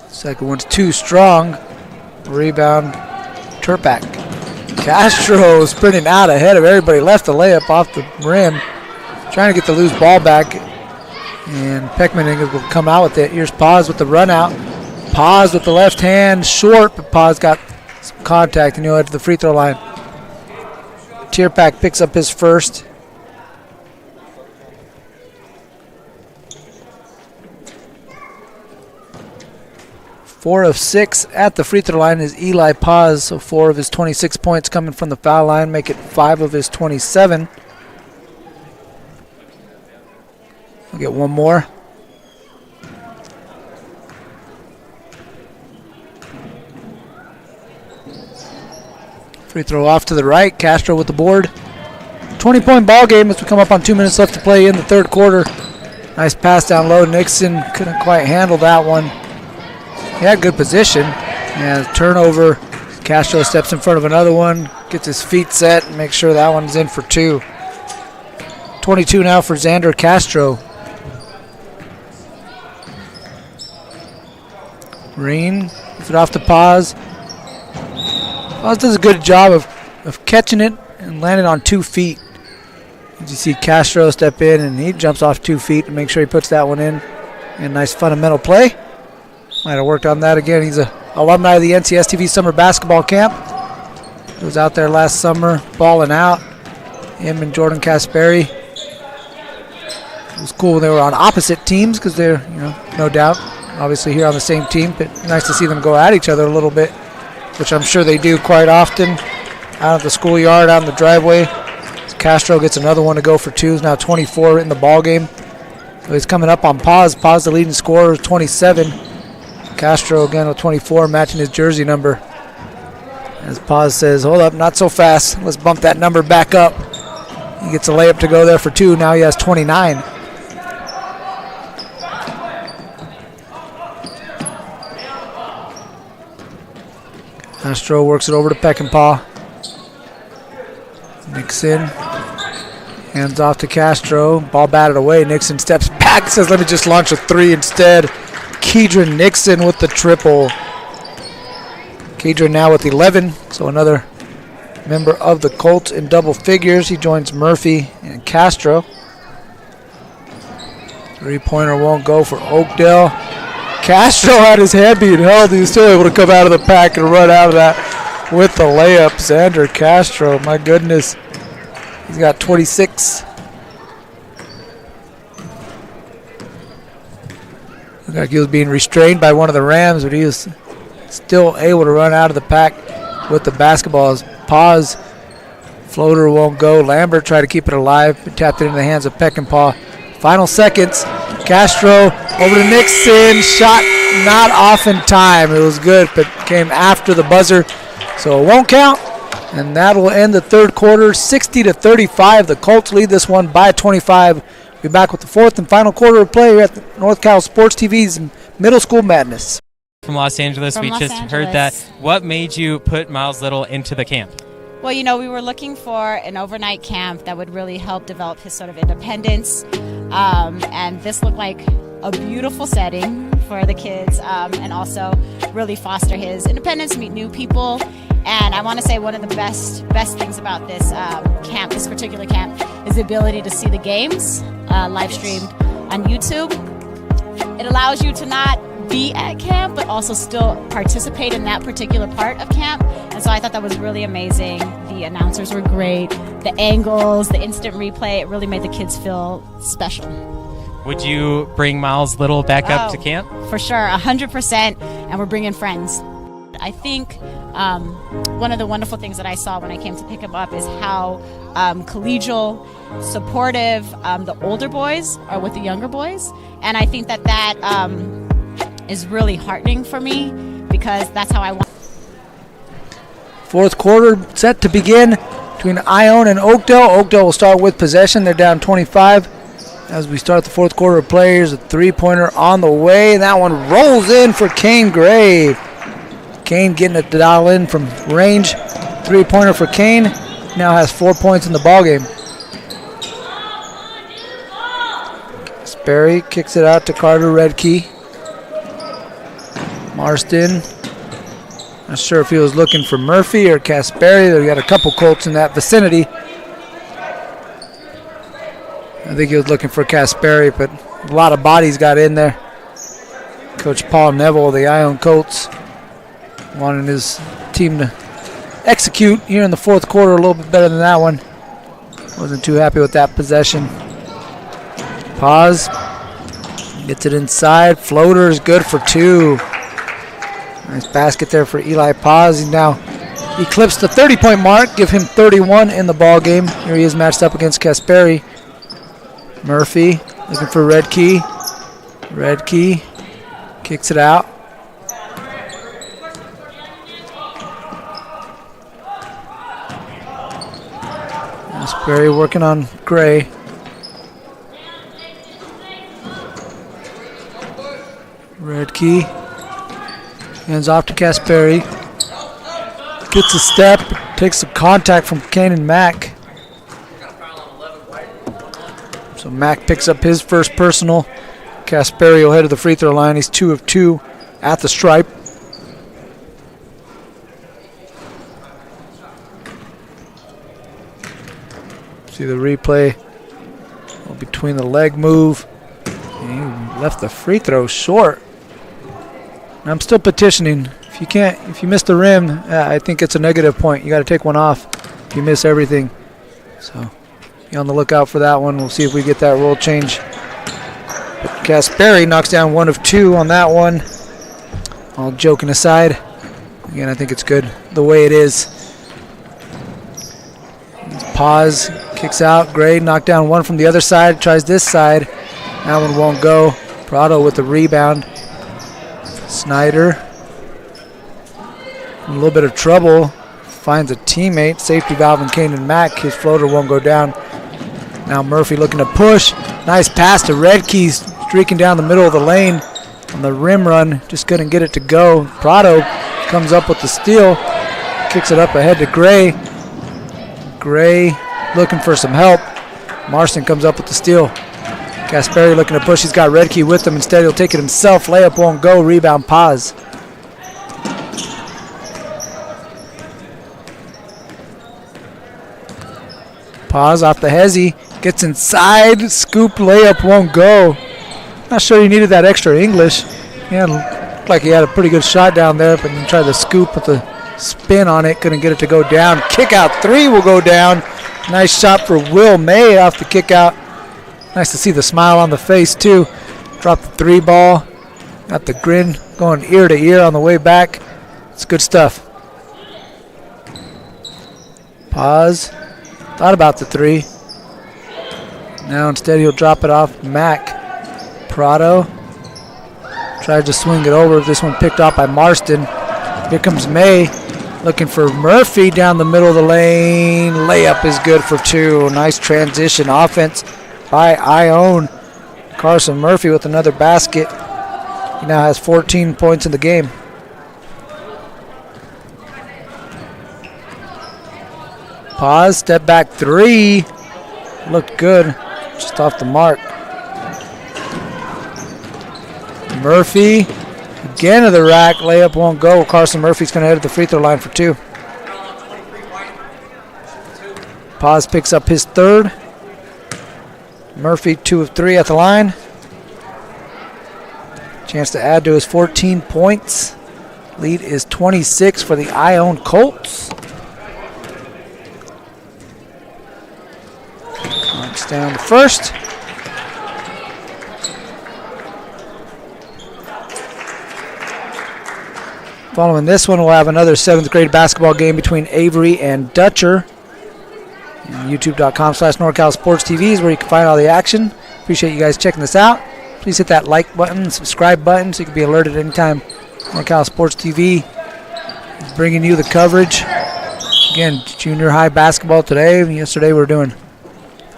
Second one's too strong. Rebound, Tierpak. Castro sprinting out ahead of everybody. Left the layup off the rim. Trying to get the loose ball back. And Peckman will come out with it. Here's Paz with the run out. Paz with the left hand. Short, but Paz got some contact and he'll head to the free throw line. Tierpak picks up his first. 4 of 6 at the free throw line is Eli Paz. So 4 of his 26 points coming from the foul line, make it 5 of his 27. We'll get one more. Free throw off to the right. Castro with the board. 20-point ball game as we come up on 2 minutes left to play in the third quarter. Nice pass down low. Nixon couldn't quite handle that one. He had good position. And turnover. Castro steps in front of another one. Gets his feet set and makes sure that one's in for 2. 22 now for Xander Castro. Green gets it off to Paz. Paz does a good job of catching it and landing on 2 feet. As you see Castro step in and he jumps off 2 feet to make sure he puts that one in. And nice fundamental play. Might have worked on that again. He's an alumni of the NCS TV Summer Basketball Camp. He was out there last summer balling out. Him and Jordan Casperi. It was cool when they were on opposite teams because they're, no doubt, obviously here on the same team. But nice to see them go at each other a little bit, which I'm sure they do quite often. Out at the schoolyard, out in the driveway. Castro gets another one to go for 2. He's now 24 in the ball game. So he's coming up on Paz. Paz, the leading scorer, 27. Castro again with 24, matching his jersey number. As Paz says, hold up, not so fast. Let's bump that number back up. He gets a layup to go there for 2. Now he has 29. Castro works it over to Peckinpah. Nixon hands off to Castro. Ball batted away. Nixon steps back, says, let me just launch a 3 instead. Kedron Nixon with the triple. Kedron now with 11, so another member of the Colts in double figures. He joins Murphy and Castro. 3-pointer won't go for Oakdale. Castro had his hand being held. He was still able to come out of the pack and run out of that with the layup. Xander Castro, my goodness. He's got 26. Looked like he was being restrained by one of the Rams, but he was still able to run out of the pack with the basketball. Paz, floater won't go. Lambert tried to keep it alive, but tapped it into the hands of Peckinpah. Final seconds. Castro over to Nixon. Shot not off in time. It was good, but came after the buzzer, so it won't count. And that will end the third quarter, 60-35. The Colts lead this one by 25. We'll be back with the fourth and final quarter of play here at the North Cal Sports TV's Middle School Madness. From Los Angeles, we just heard that. What made you put Miles Little into the camp? Well, we were looking for an overnight camp that would really help develop his sort of independence. And this looked like a beautiful setting for the kids, and also really foster his independence, meet new people. And I want to say one of the best things about this camp, this particular camp, is the ability to see the games live streamed on YouTube. It allows you to not be at camp, but also still participate in that particular part of camp. And so I thought that was really amazing. The announcers were great. The angles, the instant replay, it really made the kids feel special. Would you bring Miles Little back up to camp? For sure, 100%, and we're bringing friends. I think one of the wonderful things that I saw when I came to pick him up is how collegial, supportive the older boys are with the younger boys. And I think that is really heartening for me, because that's how I want. Fourth quarter set to begin between Ione and Oakdale. Oakdale will start with possession. They're down 25. As we start the fourth quarter of play, here's a 3-pointer on the way. That one rolls in for Kane Gray. Kane getting it to dial in from range. 3-pointer for Kane. Now has 4 points in the ballgame. Sperry kicks it out to Carter Redkey. Marston. Not sure if he was looking for Murphy or Casperi. We got a couple Colts in that vicinity. I think he was looking for Casperi, but a lot of bodies got in there. Coach Paul Neville, the Ione Colts, wanting his team to execute here in the fourth quarter a little bit better than that one. Wasn't too happy with that possession. Paz gets it inside. Floater is good for 2. Nice basket there for Eli Paz. He now eclipsed the 30-point mark. Give him 31 in the ball game. Here he is matched up against Kasperi. Murphy looking for Redkey. Redkey kicks it out. Kasperi working on Gray. Redkey hands off to Kasperi. Gets a step, takes some contact from Kanan Mack. So Mack picks up his first personal. Kasperi will head to the free throw line. He's 2 of 2 at the stripe. See the replay between the leg move. He left the free throw short. I'm still petitioning. If you miss the rim, I think it's a negative point. You got to take one off if you miss everything. So be on the lookout for that one. We'll see if we get that rule change. But Kasperi knocks down 1 of 2 on that one. All joking aside, again, I think it's good the way it is. Pause, kicks out. Gray knocked down 1 from the other side. Tries this side. That one won't go. Prado with the rebound. Snyder in a little bit of trouble. Finds a teammate. Safety valve and Kanan Mack. His floater won't go down. Now Murphy looking to push. Nice pass to Redkey, streaking down the middle of the lane on the rim run. Just couldn't get it to go. Prado comes up with the steal. Kicks it up ahead to Gray. Gray looking for some help. Marston comes up with the steal. Kasperi looking to push. He's got Redkey with him. Instead, he'll take it himself. Layup won't go. Rebound, Paz. Paz off the hezzy. Gets inside. Scoop layup won't go. Not sure he needed that extra English. Yeah, looked like he had a pretty good shot down there, but then tried to scoop with the spin on it. Couldn't get it to go down. Kick out 3 will go down. Nice shot for Will May off the kick out. Nice to see the smile on the face, too. Dropped the 3 ball. Got the grin going ear to ear on the way back. It's good stuff. Pause. Thought about the 3. Now instead he'll drop it off Mack. Prado. Tried to swing it over. This one picked off by Marston. Here comes May. Looking for Murphy down the middle of the lane. Layup is good for 2. Nice transition offense by Ione. Carson Murphy with another basket. He now has 14 points in the game. Pause, step back 3. Looked good, just off the mark. Murphy, again to the rack. Layup won't go. Carson Murphy's going to head to the free throw line for 2. Paz picks up his 3rd. Murphy 2 of 3 at the line. Chance to add to his 14 points. Lead is 26 for the Ione Colts. Marks down the first. Following this one, we'll have another 7th grade basketball game between Avery and Dutcher. YouTube.com/NorCal Sports TV is where you can find all the action. Appreciate you guys checking this out. Please hit that like button, subscribe button, so you can be alerted anytime NorCal Sports TV is bringing you the coverage. Again, junior high basketball today. Yesterday we were doing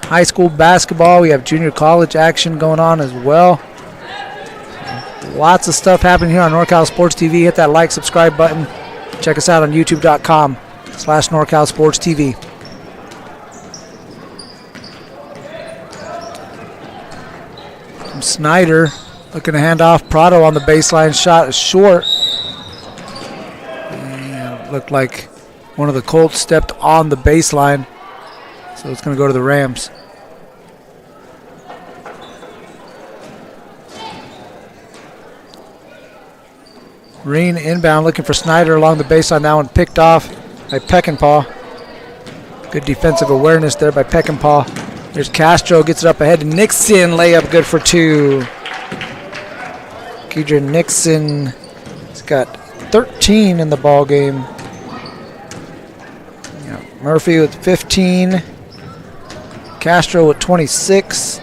high school basketball. We have junior college action going on as well. Lots of stuff happening here on NorCal Sports TV. Hit that like, subscribe button. Check us out on YouTube.com/NorCal Sports TV. Snyder looking to hand off. Prado on the baseline. Shot is short. And looked like one of the Colts stepped on the baseline. So it's going to go to the Rams. Reen inbound looking for Snyder along the baseline. That one picked off by Peckinpah. Good defensive awareness there by Peckinpah. There's Castro, gets it up ahead to Nixon. Layup good for 2. Kedron Nixon has got 13 in the ball game. Yeah, Murphy with 15. Castro with 26.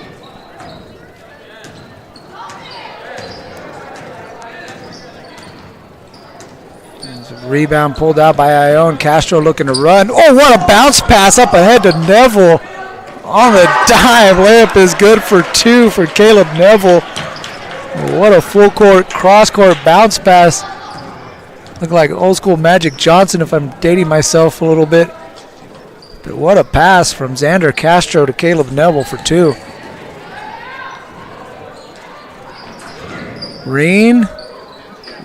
There's a rebound pulled out by Ione. Castro looking to run. Oh, what a bounce pass up ahead to Neville. On the dive, layup is good for 2 for Caleb Neville. What a full court, cross court bounce pass. Look like old school Magic Johnson if I'm dating myself a little bit. But what a pass from Xander Castro to Caleb Neville for 2. Reen,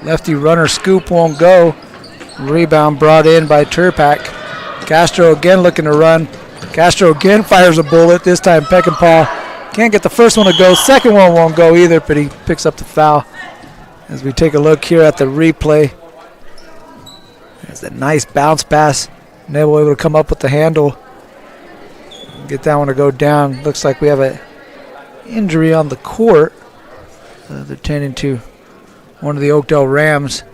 lefty runner scoop won't go. Rebound brought in by Turpak. Castro again looking to run. Castro again fires a bullet. This time Peckinpah can't get the first one to go. Second one won't go either, but he picks up the foul. As we take a look here at the replay. There's a nice bounce pass. Neville able to come up with the handle. Get that one to go down. Looks like we have an injury on the court. They're tending to one of the Oakdale Rams.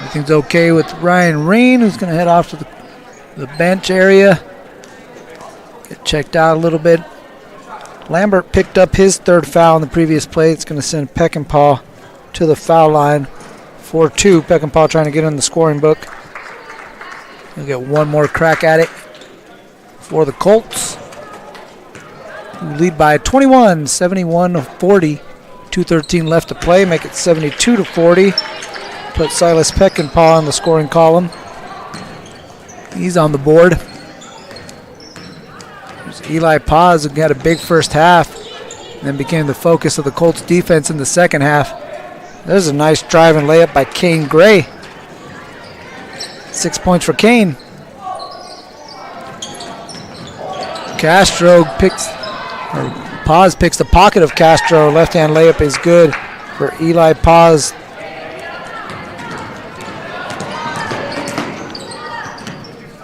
Everything's okay with Ryan Reen, who's going to head off to the bench area. Get checked out a little bit. Lambert picked up his 3rd foul in the previous play. It's going to send Peckinpah to the foul line. 4-2. Peckinpah trying to get in the scoring book. He'll get one more crack at it for the Colts, who lead by 21, 71-40. 2:13 left to play, make it 72-40. Put Silas Peckinpah in the scoring column. He's on the board. There's Eli Paz, who had a big first half, and then became the focus of the Colts defense in the second half. There's a nice drive and layup by Kane Gray. 6 points for Kane. Paz picks the pocket of Castro. Left-hand layup is good for Eli Paz.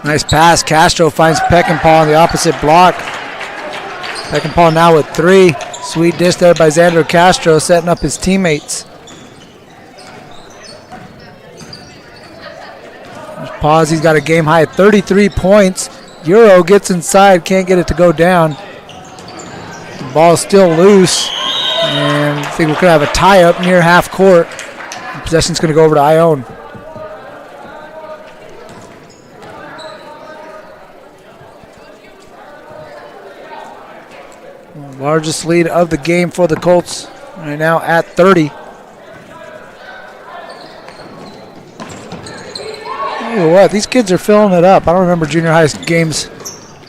Nice pass. Castro finds Peckinpah on the opposite block. Peckinpah now with 3. Sweet dish there by Xander Castro, setting up his teammates. There's Paz. He's got a game high 33 points. Euro gets inside, can't get it to go down. The ball's still loose, and I think we're going to have a tie-up near half court. The possession's going to go over to Ione. Largest lead of the game for the Colts right now at 30. Oh, what? These kids are filling it up. I don't remember junior high games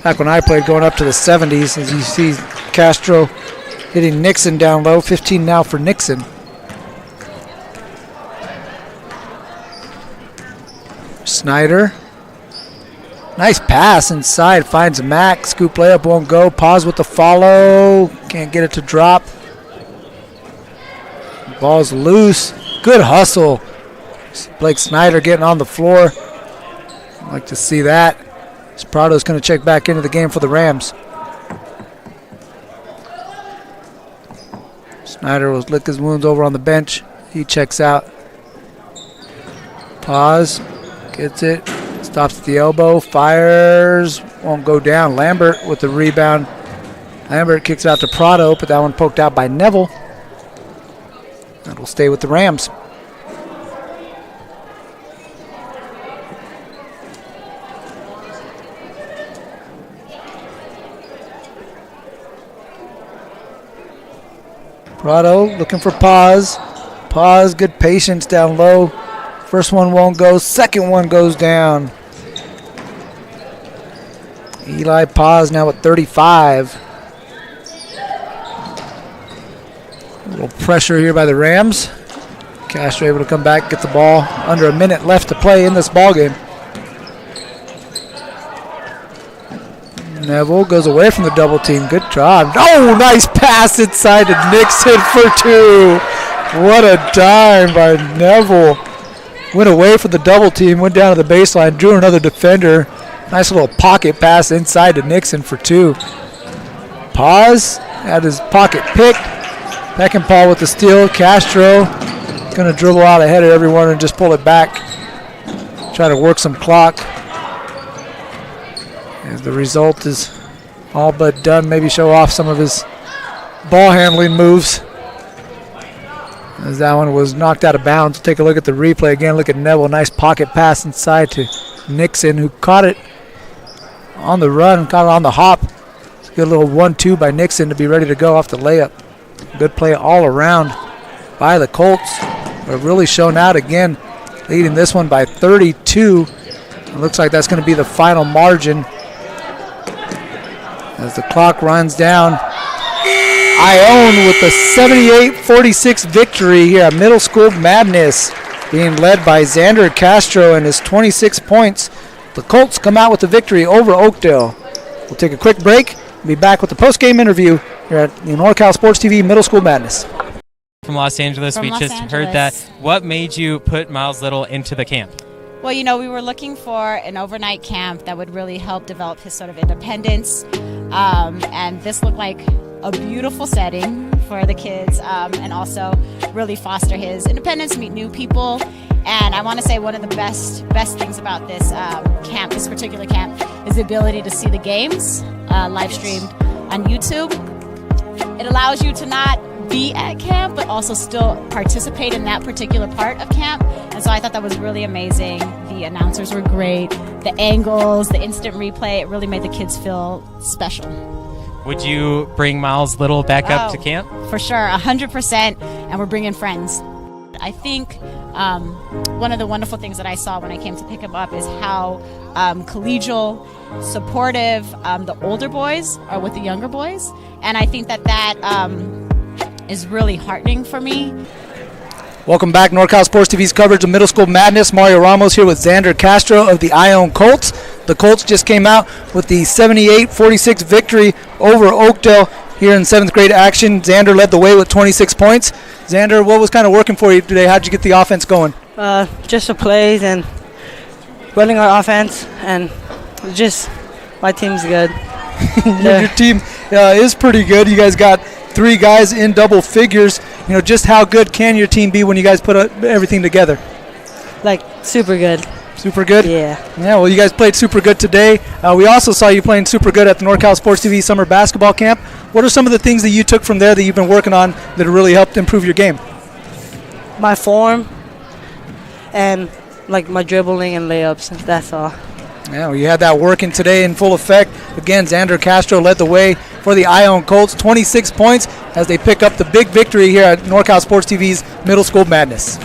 back when I played going up to the 70s. As you see Castro hitting Nixon down low. 15 now for Nixon. Snyder. Nice pass inside, finds Mack. Scoop layup won't go. Pause with the follow. Can't get it to drop. Ball's loose. Good hustle. Blake Snyder getting on the floor. I'd like to see that. Prado's going to check back into the game for the Rams. Snyder will lick his wounds over on the bench. He checks out. Pause. Gets it. Stops at the elbow, fires, won't go down. Lambert with the rebound. Lambert kicks it out to Prado, but that one poked out by Neville. That'll stay with the Rams. Prado looking for Paz. Paz, good patience down low. First one won't go, second one goes down. Eli Paz now at 35. A little pressure here by the Rams. Castro able to come back, get the ball. Under a minute left to play in this ball game. Neville goes away from the double team. Good job. Oh, nice pass inside to Nixon for 2. What a dime by Neville. Went away from the double team, went down to the baseline, drew another defender. Nice little pocket pass inside to Nixon for 2. Paz had his pocket picked. Peckinpah with the steal. Castro going to dribble out ahead of everyone and just pull it back. Try to work some clock. As the result is all but done. Maybe show off some of his ball handling moves. As that one was knocked out of bounds. Take a look at the replay again. Look at Neville. Nice pocket pass inside to Nixon, who caught it on the run, caught it on the hop. It's a good little 1-2 by Nixon to be ready to go off the layup. Good play all around by the Colts. They're really shown out again, leading this one by 32. It looks like that's going to be the final margin as the clock runs down. Ione with the 78-46 victory here at Middle School Madness, being led by Xander Castro and his 26 points. The Colts come out with the victory over Oakdale. We'll take a quick break and be back with the post-game interview here at the NorCal Sports TV Middle School Madness. From Los Angeles, we just heard that. What made you put Miles Little into the camp? Well, you know, we were looking for an overnight camp that would really help develop his sort of independence. And this looked like a beautiful setting for the kids, and also really foster his independence, meet new people. And I want to say one of the best things about this camp, this particular camp, is the ability to see the games live streamed on YouTube. It allows you to not be at camp, but also still participate in that particular part of camp. And so I thought that was really amazing. The announcers were great. The angles, the instant replay, it really made the kids feel special. Would you bring Miles Little back up to camp? For sure, 100%, and we're bringing friends. I think one of the wonderful things that I saw when I came to pick him up is how collegial, supportive the older boys are with the younger boys. And I think that is really heartening for me. Welcome back, NorCal Sports TV's coverage of Middle School Madness. Mario Ramos here with Xander Castro of the Ione Colts. The Colts just came out with the 78-46 victory over Oakdale here in 7th grade action. Xander led the way with 26 points. Xander, what was kind of working for you today? How'd you get the offense going? Just the plays and running our offense, and just my team's good. Your team is pretty good. You guys got 3 guys in double figures. You know, just how good can your team be when you guys put everything together? Like, super good. Super good? Yeah. Yeah, well, you guys played super good today. We also saw you playing super good at the NorCal Sports TV Summer Basketball Camp. What are some of the things that you took from there that you've been working on that have really helped improve your game? My form and, like, my dribbling and layups. That's all. Yeah, well, you had that working today in full effect. Again, Xander Castro led the way for the Ione Colts, 26 points as they pick up the big victory here at NorCal Sports TV's Middle School Madness.